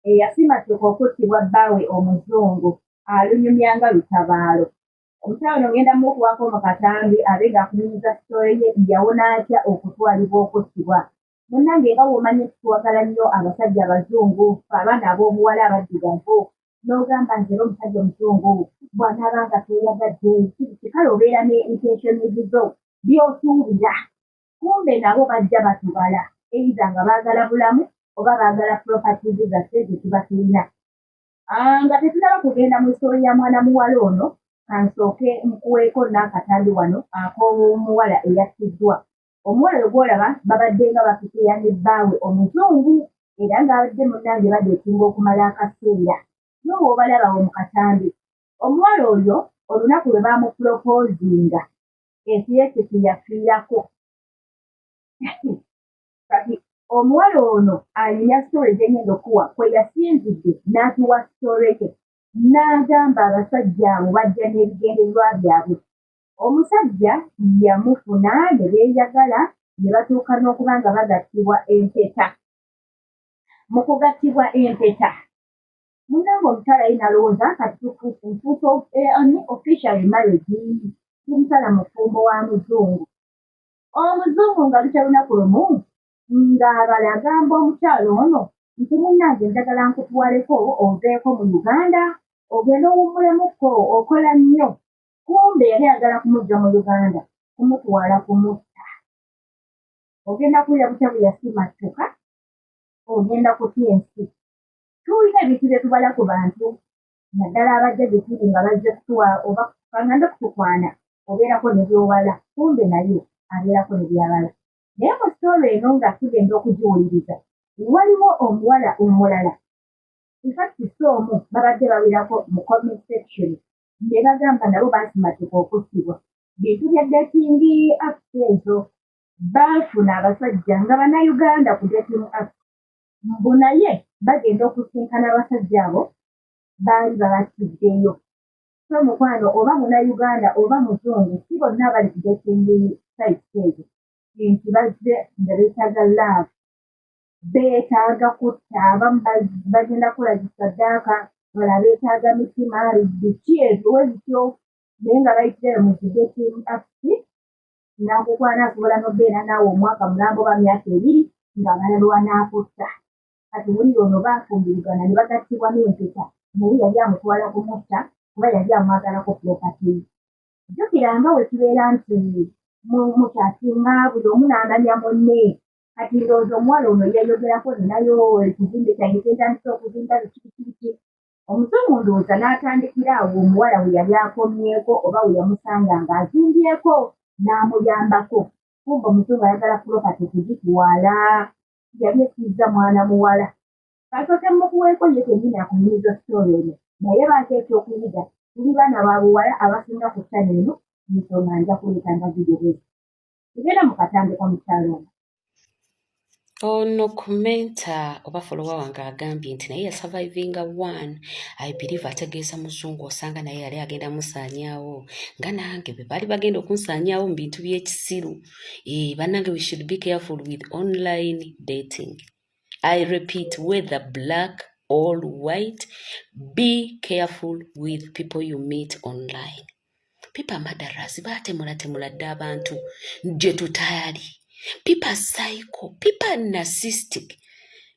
eyasimattuka okuttibwa bbaawe omuzungu alunyumyanga lutabaalo. Omukyala ono ngenda mukuwako mu katambi abe ng'akunyumiza sitooyi ye yawona atya okutwalibwa okuttibwa. Munnange nga bw'omanyi tuwagala nnyo abasajja abazungu abaana ab'obuwala abaddugavu n'ogamba nti era omusajja omuzungu bw'anaaba nga teeyagadde kale obeera ne intensionizi zo by'osuubira. Kumbe nabo bajja batubala eiza nga baagala bulamu oba baagala properties zaffe ze tuba tulina. Nga tetunaba kugenda mu sitooyi ya mwana muwala ono kansooke nkuweeko n'akatambi wano ak'omuwala eyattiddwa. Omuwala oyo gw'olaba babadde nga bapitiya ne bbaawe omuzungu era ng'abadde munnange badeetinga okumala akaseera. N'oba obalabawo mu katambi. Omuwala oyo olunaku lwe baamupulopoozinga ekiyekisi yafiirako. Kati omuwala ono alina sitole gy'engenda okuwa kwe yasinzidde n'atuwa sitole ye n'agamba abasajja abo bajja n'ebigendererwa byabwe. Omusajja yamufuna ne beeyagala ne batuuka n'okuba nga bagattibwa empeta. Mu kugattibwa empeta munnange omukyala ye nalowooza kati nfuusa official marriage tumusala mufumbo wa muzungu. Omuzungu nga lutya lunaku lumu ng'abala agamba omukyala ono nti munnange njagala nkutwaleko oveeko mu Uganda ogende owummulemukko okola nnyo. Kumbe yali ayagala kumujja mu Uganda kumutwala kumutta. Ogenda kulya butya bwe yasimattuka ogenda kutya ensi. Tulina ebintu bye tubala ku bantu naddala abajja gye tuli nga bazze kutuwa oba kanganda kutukwana obeerako ne by'obala kumbe naye abeerako ne by'abala. Naye mu sitoola eno nga tugenda okugiwuliriza waliwo omuwala omulala infacti si omu babadde bawerako mu comment section ne bagamba nabo baasimattuka okuttibwa. Bintu bya datingi apps ezo baafuna abasajja nga bannayuganda ku dating apps. Mbu naye bagenda okusinkana abasajja abo baali babattiddeyo. So mukwano oba munnayuganda oba muzungu si bonna abali ku dating sites ezo nti bazze nga beetaaga love, beetaaga kutta, abamu bagenda kulagisa ddaaka, abalala beetaaga mitima, biki ebiwe bityo naye nga bayitirayo mu dating apps n'akukwana asobola n'obeera naawe omwaka mulambo oba myaka 2 ng'abalala n'akutta. Kati wulira ono baafumbirigana ne bagattibwa n'empeta naye yali amutwala kumutta kuba yali amwagalako property. Jjukira nga we kibeera nti mukyasinga buli omu n'ananya munne. Kati ndowooza omuwala ono yeeyogerako ninayo ekizimbe kyange kyentandise okuzimba biki. Omuzungu ndowooza n'atandikira awo omuwala we yali akomyeko oba we yamusanga ng'azimbyeko n'amuyambako. Kumbe omuzungu ayagala property kugitwala. Yali esizza mwana muwala. Kasooke mukuweeko ye kennyini akunyumiza sitoola eno naye baako ekyokuyiga tuli baana ba buwala abasinga ku ttani eno nsonga nja kuleeta nga vidiyo. Tugenda mu katambi ka mukyalo ono. Ono komenta oba folowa wange agambye nti naye yasurvivinga one I believe ategeeza muzungu osanga naye yali agenda musaanyaawo nga nange bwe baali bagenda okunsaanyaawo mu bintu by'ekisiru. Bannange we should be careful with online dating. I repeat, whether black or white, be careful with people you meet online. People are murderers, baatemula dda abantu gye tutaali. People are psycho. People are narcissistic.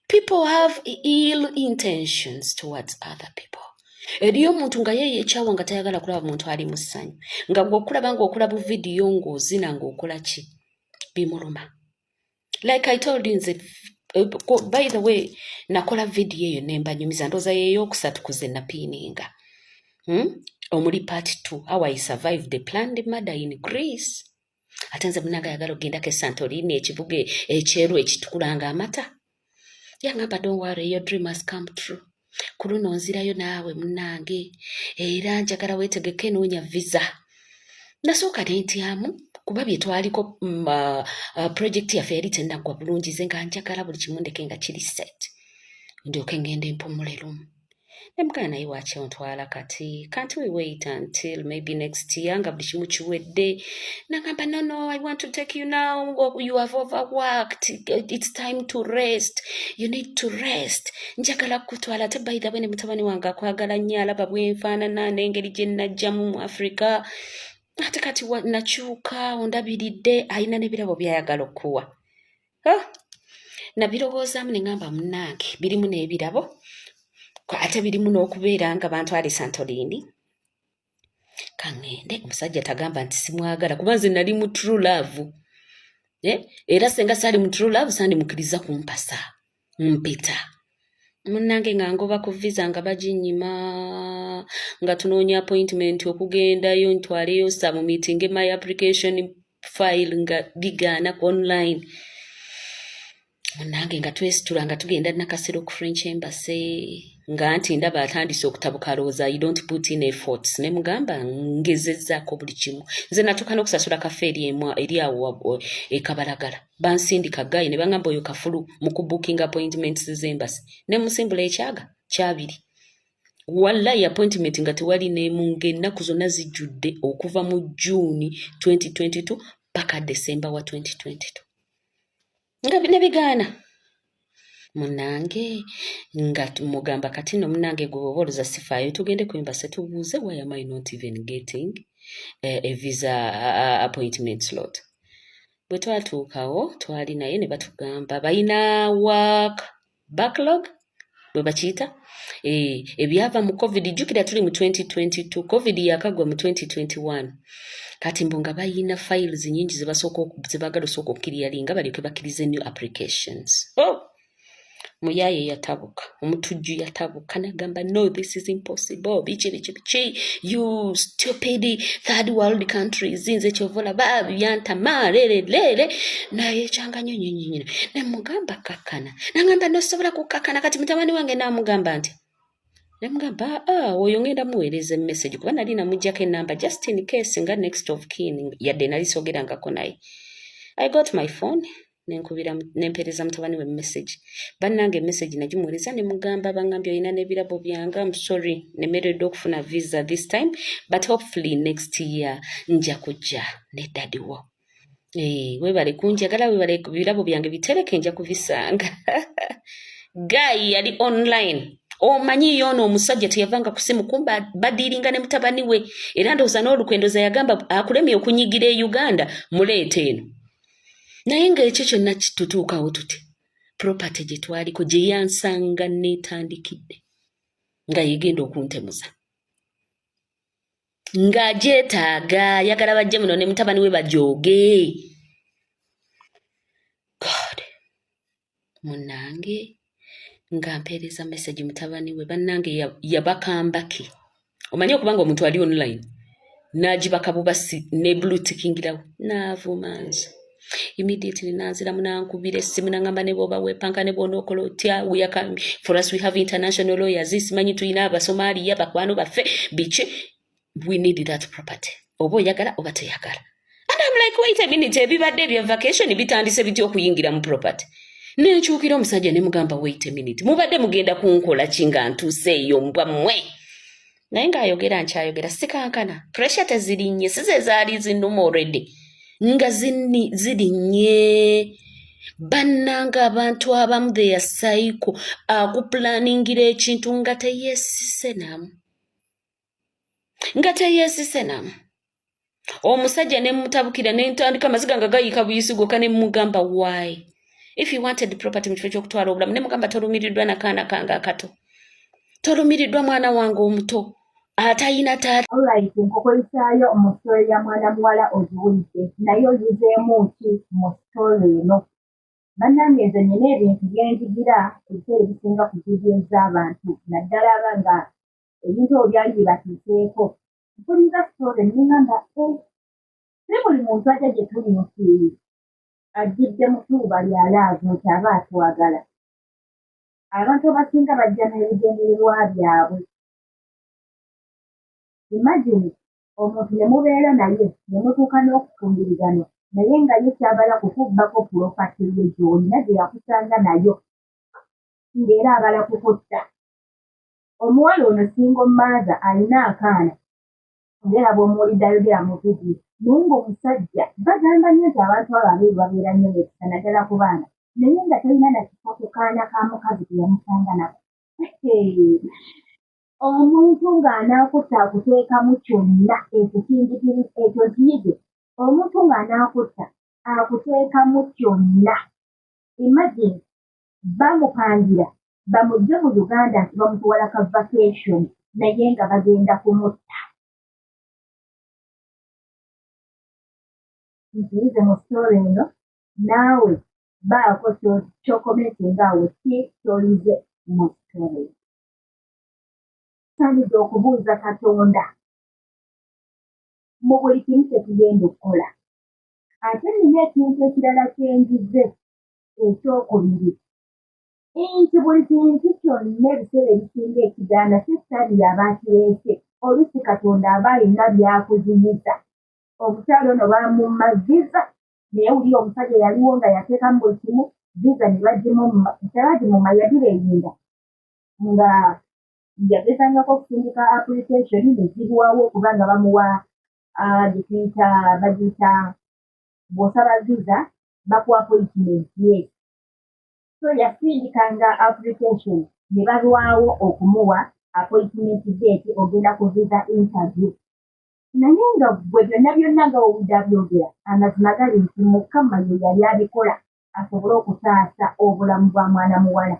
People have ill intentions towards other people. Eriyo omuntu nga yeye ekyawa nga tayagala kulaba muntu ali mu ssanyu. Nga bw'okulaba ng'okulaba vidiyo ng'ozina ng'okola ki? Bimuluma. Like I told you, by the way, nakola vidiyo eyo nembanyumiza ndooza y'ey'okusatu kuze napiininga. Omuli part 2, how I survived the planned murder in Greece. Ate nze munnange ayagala ogendako Santorini ekibuga ekyeru ekitukulanga amata. Yangamba don't worry, your dream has come true. Ku luno nzirayo naawe munnange era njagala weetegeke noonya visa. Nasooka ne ntyamu kuba bye twaliko project yaffe yali tennaggwa bulungi ze nga njagala buli kimu ndeke nga kiri set. Ndyoke ngende mpumule lumu. Nemugamba naye waki ontwala kati? Can't we wait until maybe next year nga buli kimu kiwedde? Nagamba no, I want to take you now. You have overworked. It's time to rest. You need to rest. Njagala kutwala ate by the way ne mutabani wange akwagala nnyo alaba bwenfaanana n'engeri gye najjamu mu Africa. Ate kati nakyuka ondabiridde alina n'ebirabo by'ayagala okuwa. Nabirowoozaamu ne ngamba munnange birimu n'ebirabo ate birimu n'okubeera nga bantwale Santorini. Kaŋŋende omusajja tagamba nti simwagala kuba nze nali mu true love. Era senga saali mu true love sandimukiriza kumpasa mpita. Munnange nga ngoba ku visa nga baginnyima nga tunoonya appointment okugendayo ntwaleyo mu meeting my application file nga bigaana online. Munnange nga twesitula nga tugenda nakasero ku French Embassy nga nti ndaba atandise okutabuka alowooza I don't put in efforts. Ne mugamba ngezezzaako buli kimu. Nze natuuka n'okusasula kafeeri eri awo ekabalagala. Bansindika gayi ne bangamba oyo kafulu mu kubooking appointments z'embassy. Ne musimbula ekyaga kyabiri. Wallahi appointment nga tewali n'emu ng'ennaku zonna zijjudde okuva mu June 2022 paka December wa 2022. Nga nebigaana. Munnange nga mugamba kati no munnange gwe oboloza sifaayo tugende ku embassy tubuuze why am I not even getting a visa appointment slot. Bwe twatuukawo twali naye ne batugamba balina work backlog bwe bakiyita ebyava mu COVID. Jjukira tuli mu 2022 COVID yakagwa mu 2021. Kati mbu nga bayina files nyingi zebagala osooka okkiriyalinga balyoke bakkirize new applications. Muyaye yatabuka omutujju yatabuka nagamba no, this is impossible. Bichi you stupid third world countries nze kyovola babyantama lele naye kyanganyo nyinyi ne mugamba kakana nagamba nosobola kukakana kati mutabani wange namugamba nti nemugamba oyo ngenda muweereza message kuba nali namujjako enamba just in case nga next of kin yadde nali sogerangako naye. I got my phone nenkubira nempereza mutabani we message. Bannange message nagimuweereza ne mugamba bangambye olina n'ebirabo byange. I'm sorry nemereddwa okufuna visa this time but hopefully next year nja kujja ne daddy wo. Webale kunjagala webale birabo byange bitereke nja kubisanga. Guy yali online. Omanyi yono omusajja teyavanga kusimu kumba badiringa ne mutabani we era ndowooza n'olukwendoza yagamba akulemye okunyigira e Uganda muleete eno. Naye ng'ekyo kyonna kitutuukawo tuti property gye twaliko gye yansanga neetandikidde nga yegenda okuntemuza ng'agyetaaga yagala bajje muno ne mutabani we bajooge. God munnange nga mpeereza message mutabani we bannange yabakambaki. Omanyi okubanga omuntu ali online n'agibaka bubasi ne blue tickingirawo n'avumanza. Immediately nazira munankubira essimu nangamba ne boba wepanka ne bonokola otya we are coming for us, we have international lawyers simanyi tuyina abasomaliya bakwano baffe bichi we need that property oba oyagala oba teyagala. And I'm like wait a minute ebibadde bya vacation bitandise bityo okuyingira mu property. Nenkyukira omusajja ne mugamba wait a minute mubadde mugenda kunkola kinga ntuseeyo mbwa mmwe. Naye ng'ayogera nkyayogera sikankana pressure tezirinnye size zaali zinnuma already nga zirinnye. Bannanga abantu abamu they are psycho akuplaningira ekintu nga teyesise namu. Omusajja ne mutabukira ne ntandika amaziga nga gayika buyisigo kane mugamba why if you wanted the property mu kifo ky'okutwala obulamu ne mugamba tolumiriddwa nakaana kange akato, tolumiriddwa mwana wange omuto atayina taata. Alright, nkukolisaayo mu story ya mwana muwala oziwulidde naye oyizeemu ki mu story eno. Bannange nze nina ebintu byenjigira ebiseera ebisinga ku vidiyo z'abantu naddala abanga ebintu obyali bibatuuseeko. Mpuliriza story ningamba ne buli muntu ajja gye tuli nti ajjidde mu tuuba lyalaavu nti aba atwagala. Abantu abasinga bajja n'ebigendererwa byabwe. Imagine omuntu ne mubeera naye ne mutuuka n'okufumbirigano naye nga ye kyabala kukubbako pulopati ye gy'olina gye yakusanga nayo ng'era abala kukutta. omuwala ono single mother alina akaana ngera bw'omuwulidde ayogera mu vidiyo naye ng'omusajja bagamba nnyo nti abantu abo abeeru babeera nnyo nekisa naddala ku baana naye nga talina nakisa ku kaana ka mukazi ke yamusanga nako omuntu ng'anaakutta akuteekamu kyonna ekyo kiyige omuntu ng'anaakutta akuteekamu kyonna imagine bamupangira bamugye mu Uganda nti bamutuwala ka vacation naye nga bagenda kumutta ntiyize mu story eno naawe baako kyokomentingaawo ki kyolize mu story saanidde okubuuza Katonda mu buli kimu kye tugenda okukola ate nina ekintu ekirala kyenjize ekyokubiri nti buli kintu kyonna ebiseera ebisinga ekigaana si sitaani yaba akireese oluusi Katonda aba alina byakuziyiza omukyalo ono bamumma visa naye wuli omusajja yaliwo nga yateekamu buli kimu visa ne bagimumma yagireeyinga nga yagezangako okusindika application ne zirwawo okuba nga bamuwa bagiyita bw'osaba visa bakuwa appointment yes so yasindikanga application ne balwawo okumuwa appointment date ogenda ku visa interview naye nga bwe byonna nga owulidde abyogera amazima gali nti Mukama ye yali abikola asobole okutaasa obulamu bwa mwana muwala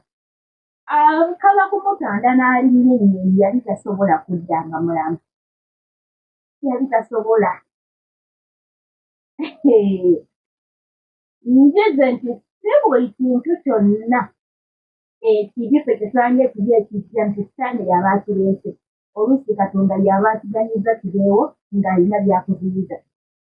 akaba kumutanda n'alinnya ennyonyi yali tasobola kudda nga mulamu yali tasobola njize nti si buli kintu kyonna ekibi ffe tetwandya ekibi ekijja nti sitaani yaba akireese oluusi Katonda yaba akiganyiza kibeewo ng'alina byakuziyiza